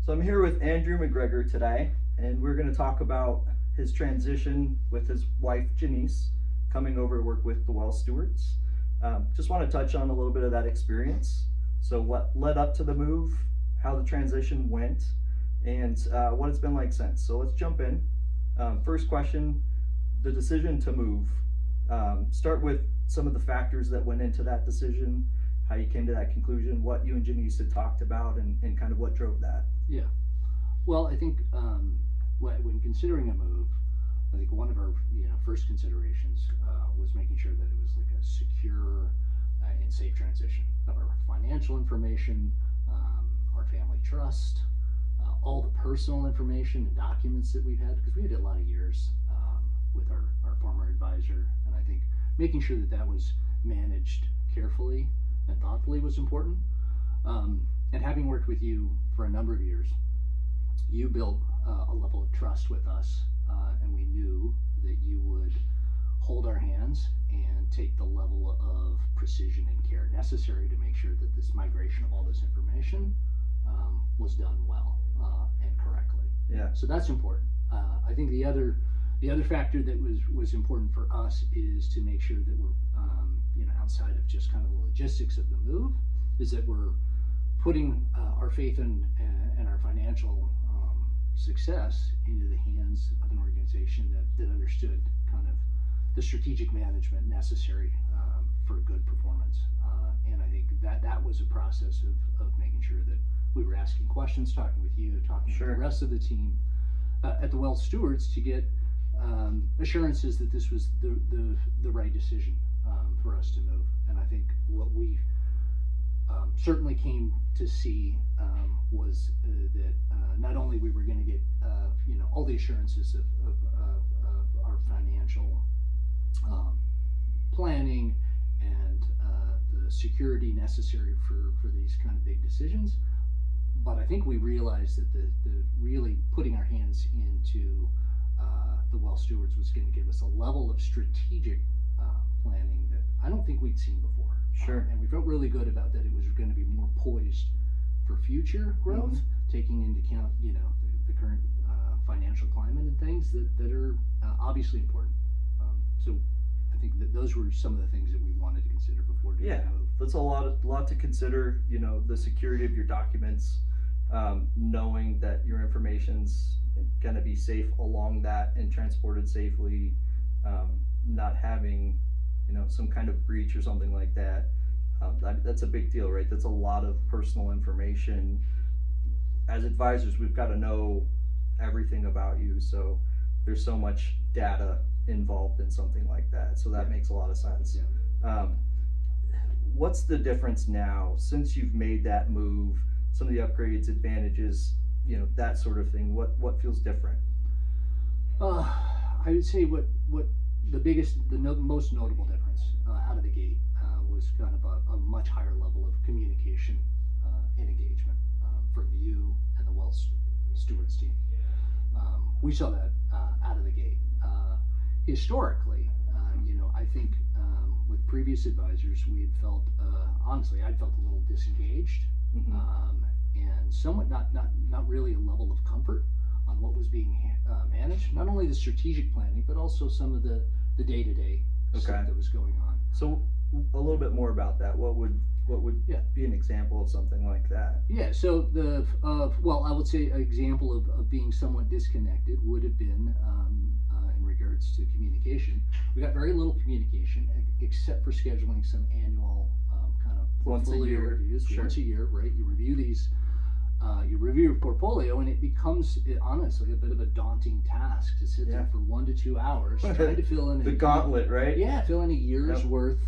So I'm here with Andrew McGregor today, and we're going to talk about his transition with his wife Janice coming over to work with the Well Stewards. Just want to touch on a little bit of that experience. So what led up to the move, how the transition went, and what it's been like since. So let's jump in. First question, the decision to move. Start with some of the factors that went into that decision, how you came to that conclusion, what you and Janice had talked about, and kind of what drove that. Yeah. Well, I think when considering a move, I think one of our first considerations was making sure that it was like a secure and safe transition of our financial information, our family trust, all the personal information and documents that we've had, because we had a lot of years with our former advisor, and I think making sure that that was managed carefully and thoughtfully was important. And having worked with you for a number of years, you built a level of trust with us, and we knew that you would hold our hands and take the level of precision and care necessary to make sure that this migration of all this information was done well and correctly. Yeah. So that's important. I think the other factor that was important for us is to make sure that we're outside of just kind of the logistics of the move, is that we're putting our faith and our financial success into the hands of an organization that understood kind of the strategic management necessary for good performance. And I think that was a process of making sure that we were asking questions, talking with you, talking Sure. with the rest of the team at the Well Stewards to get assurances that this was the right decision for us to move. And I think what we certainly came to see was that not only we were going to get all the assurances of our financial planning and the security necessary for these kind of big decisions, but I think we realized that the really putting our hands into the Well Stewards was going to give us a level of strategic planning that I don't think we'd seen before. Sure. And we felt really good about that. It was going to be more poised for future growth, taking into account the current financial climate and things that are obviously important. So I think that those were some of the things that we wanted to consider before doing the move. That's a lot to consider. The security of your documents, knowing that your information's going to be safe along that and transported safely, not having some kind of breach or something like that. That's a big deal, right? That's a lot of personal information. As advisors, we've got to know everything about you, so there's so much data involved in something like that, so that makes a lot of sense. What's the difference now since you've made that move, some of the upgrades, advantages, that sort of thing? What feels different? I would say what the most notable difference out of the gate was kind of a much higher level of communication and engagement from you and the Well Stewards team. We saw that out of the gate. Historically, I think with previous advisors, we had felt, honestly, I'd felt a little disengaged, and somewhat not really a level of comfort on what was being managed. Not only the strategic planning, but also some of the day-to-day stuff that was going on. So a little bit more about that. What would be an example of something like that? Yeah, so I would say an example of being somewhat disconnected would have been in regards to communication. We got very little communication except for scheduling some annual kind of portfolio reviews. Sure. Once a year, right? You review these. You review your portfolio, and it becomes honestly a bit of a daunting task to sit there for 1 to 2 hours trying to fill in the gauntlet, right? Yeah, fill in a year's worth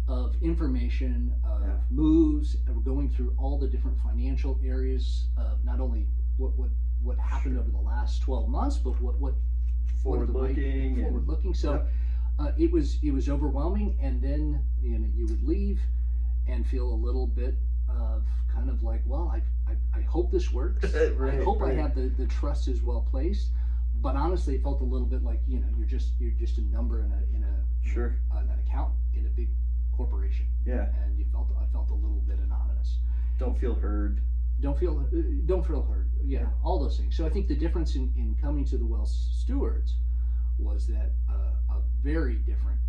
of information, of moves, and we're going through all the different financial areas of not only what happened over the last 12 months, but what forward looking. So it was overwhelming, and then you would leave and feel a little bit of kind of like, well, I hope this works. I hope I have the trust is well placed. But honestly, it felt a little bit like you're just a number in an account in a big corporation. Yeah. And I felt a little bit anonymous. Don't feel heard. Don't feel heard. yeah, all those things. So I think the difference in coming to the Wells Stewards was that a very different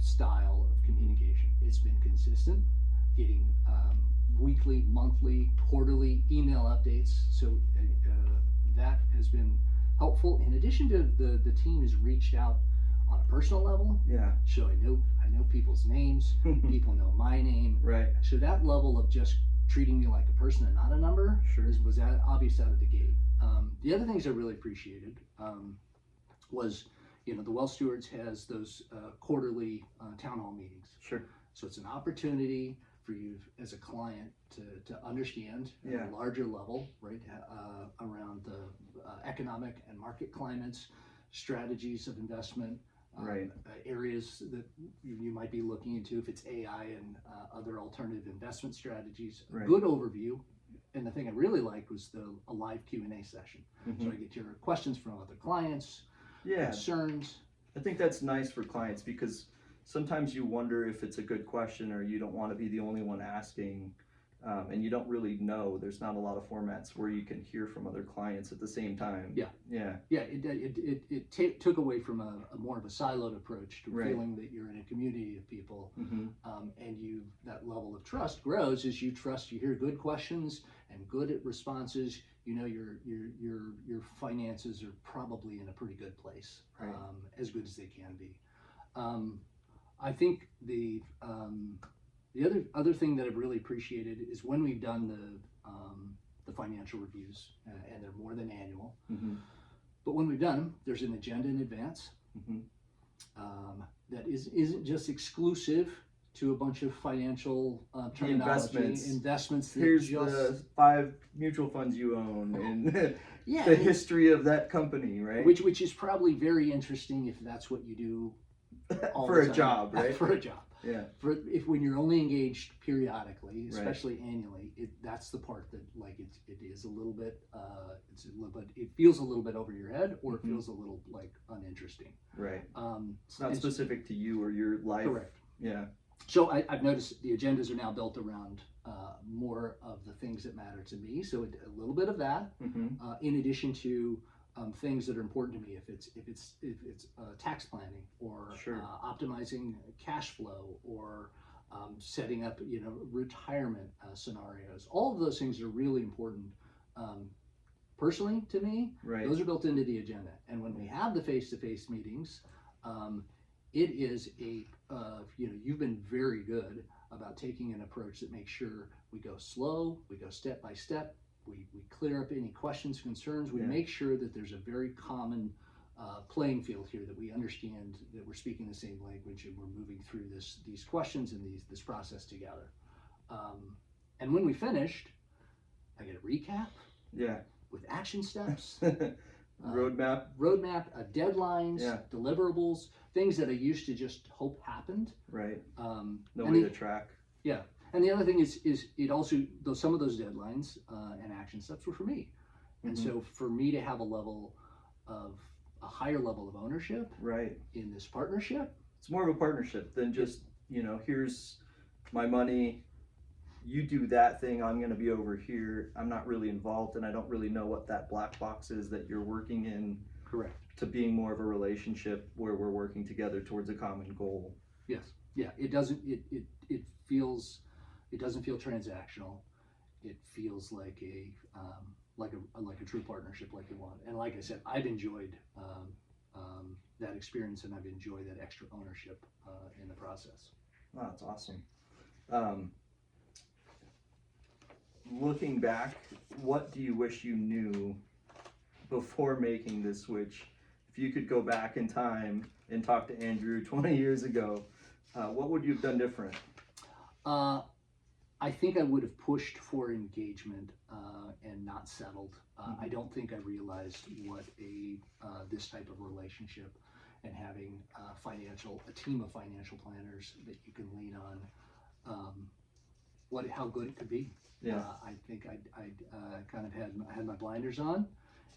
style of communication. It's been consistent, getting weekly, monthly, quarterly email updates. So that has been helpful. In addition to the team has reached out on a personal level. Yeah. So I know people's names. People know my name. Right. So that level of just treating me like a person and not a number was obvious out of the gate. The other things I really appreciated was, the Well Stewards has those quarterly town hall meetings. Sure. So it's an opportunity for you as a client to understand at a larger level, right, around the economic and market climates, strategies of investment, areas that you might be looking into, if it's AI and other alternative investment strategies. A good overview. And the thing I really liked was a live Q&A session. So I get your questions from other clients, concerns. I think that's nice for clients, because sometimes you wonder if it's a good question, or you don't want to be the only one asking, and you don't really know. There's not a lot of formats where you can hear from other clients at the same time. It took away from a more of a siloed approach to feeling that you're in a community of people, and that level of trust grows as you hear good questions and good responses. Your finances are probably in a pretty good place, as good as they can be. I think the other thing that I've really appreciated is when we've done the financial reviews, and they're more than annual. But when we've done them, there's an agenda in advance that isn't just exclusive to a bunch of financial terminology, investments. Here's the 5 mutual funds you own, and the history of that company, right? Which is probably very interesting if that's what you do for a job, right? For a job. Yeah. When you're only engaged periodically, especially annually, that's the part that it is a little bit it feels a little bit over your head, or it feels a little uninteresting. Right. It's not specific to you or your life. Correct. Yeah. So I've noticed the agendas are now built around more of the things that matter to me. So a little bit of that, in addition to things that are important to me, if it's tax planning, or optimizing cash flow, or setting up retirement scenarios. All of those things are really important personally to me. Those are built into the agenda. And when we have the face-to-face meetings, it is you've been very good about taking an approach that makes sure we go slow, we go step by step. We clear up any questions, concerns. We make sure that there's a very common playing field here, that we understand that we're speaking the same language, and we're moving through these questions and this process together. And when we finished, I get a recap. With action steps. Roadmap, deadlines, deliverables, things that I used to just hope happened. No way to track. And the other thing is it also, though some of those deadlines and action steps were for me. And so for me to have a higher level of ownership in this partnership. It's more of a partnership than just, here's my money, you do that thing, I'm going to be over here. I'm not really involved, and I don't really know what that black box is that you're working in. Correct. To being more of a relationship where we're working together towards a common goal. Yes. Yeah. It doesn't feel transactional. It feels like a true partnership, like you want. And like I said, I've enjoyed that experience, and I've enjoyed that extra ownership in the process. Oh, that's awesome. Looking back, what do you wish you knew before making this switch? If you could go back in time and talk to Andrew 20 years ago, what would you have done different? I think I would have pushed for engagement and not settled. I don't think I realized what this type of relationship, and having a team of financial planners that you can lean on, how good it could be. I think I kind of had my blinders on,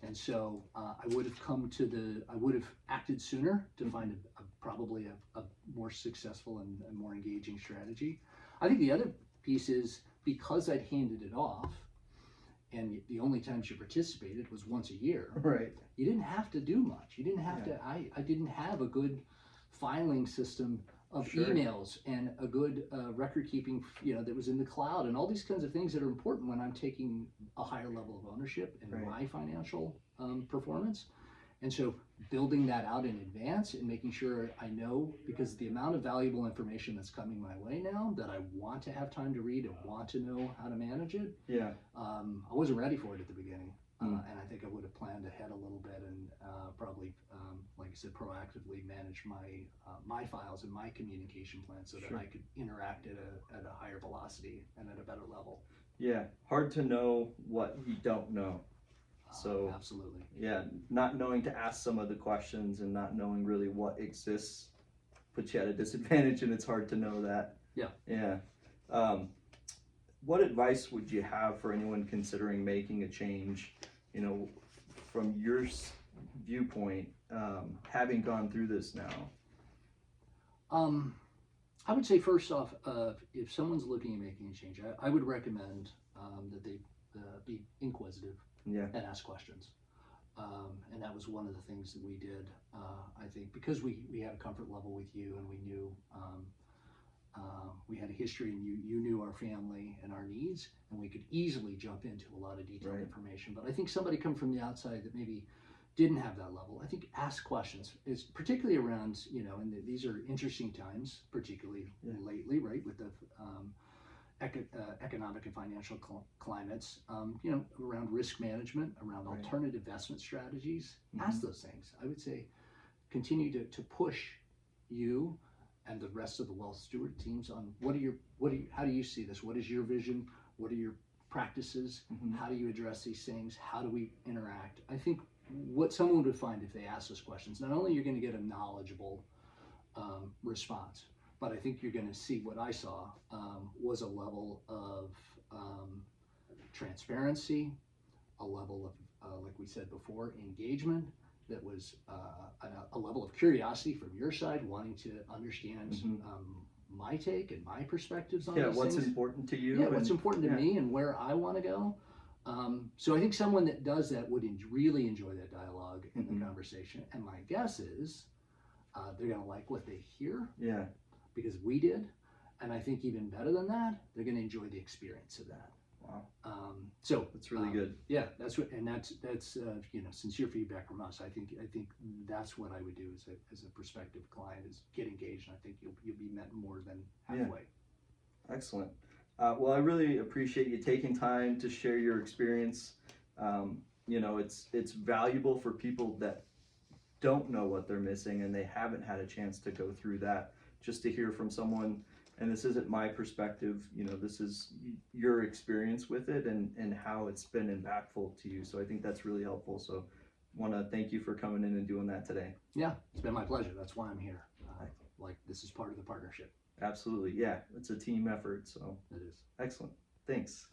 and so I would have acted sooner to find probably a more successful and more engaging strategy. I think the other piece is, because I'd handed it off, and the only times you participated was once a year, Right. you didn't have to do much. You didn't have Yeah. to, I didn't have a good filing system of Sure. emails and a good record keeping, that was in the cloud, and all these kinds of things that are important when I'm taking a higher level of ownership in Right. my financial performance. And so building that out in advance and making sure I know, because the amount of valuable information that's coming my way now that I want to have time to read and want to know how to manage it, Yeah. I wasn't ready for it at the beginning. Mm. And I think I would have planned ahead a little bit and probably, like I said, proactively manage my files and my communication plan so that Sure. I could interact at a higher velocity and at a better level. Yeah. Hard to know what you don't know. So Absolutely. yeah, not knowing to ask some of the questions and not knowing really what exists puts you at a disadvantage, and it's hard to know that. Yeah. Yeah. What advice would you have for anyone considering making a change, from your viewpoint, having gone through this now? I would say first off, if someone's looking at making a change, I would recommend that they be inquisitive Yeah. and ask questions. And that was one of the things that we did. I think because we had a comfort level with you, and we knew we had a history, and you knew our family and our needs, and we could easily jump into a lot of detailed Right. information. But I think somebody come from the outside that maybe didn't have that level, I think ask questions is particularly around, and these are interesting times, particularly Yeah. lately, right, with the economic and financial climates, around risk management, around Right. alternative investment strategies. Mhm. Ask those things. I would say continue to push you and the rest of the Wealth Steward teams on how do you see this? What is your vision? What are your practices? Mhm. How do you address these things? How do we interact? I think what someone would find if they ask those questions, not only you're going to get a knowledgeable response, but I think you're going to see what I saw was a level of transparency, a level of, like we said before, engagement. That was a level of curiosity from your side, wanting to understand Mhm. my take and my perspectives on Yeah. these What's things. important to you? Yeah, what's important to yeah. me and where I want to go. So I think someone that does that would really enjoy that dialogue and Mhm. the conversation. And my guess is they're going to like what they hear Yeah. because we did. And I think even better than that, they're going to enjoy the experience of that. Wow. So That's really good. Yeah, that's sincere feedback from us. I think that's what I would do as a prospective client is get engaged, and I think you'll be met more than halfway. Excellent. Well, I really appreciate you taking time to share your experience. It's valuable for people that don't know what they're missing and they haven't had a chance to go through that, just to hear from someone. And this isn't my perspective, this is your experience with it and how it's been impactful to you. So I think that's really helpful. So want to thank you for coming in and doing that today. Yeah, it's been my pleasure. That's why I'm here. This is part of the partnership. Absolutely. Yeah, it's a team effort. So It is. excellent. Thanks.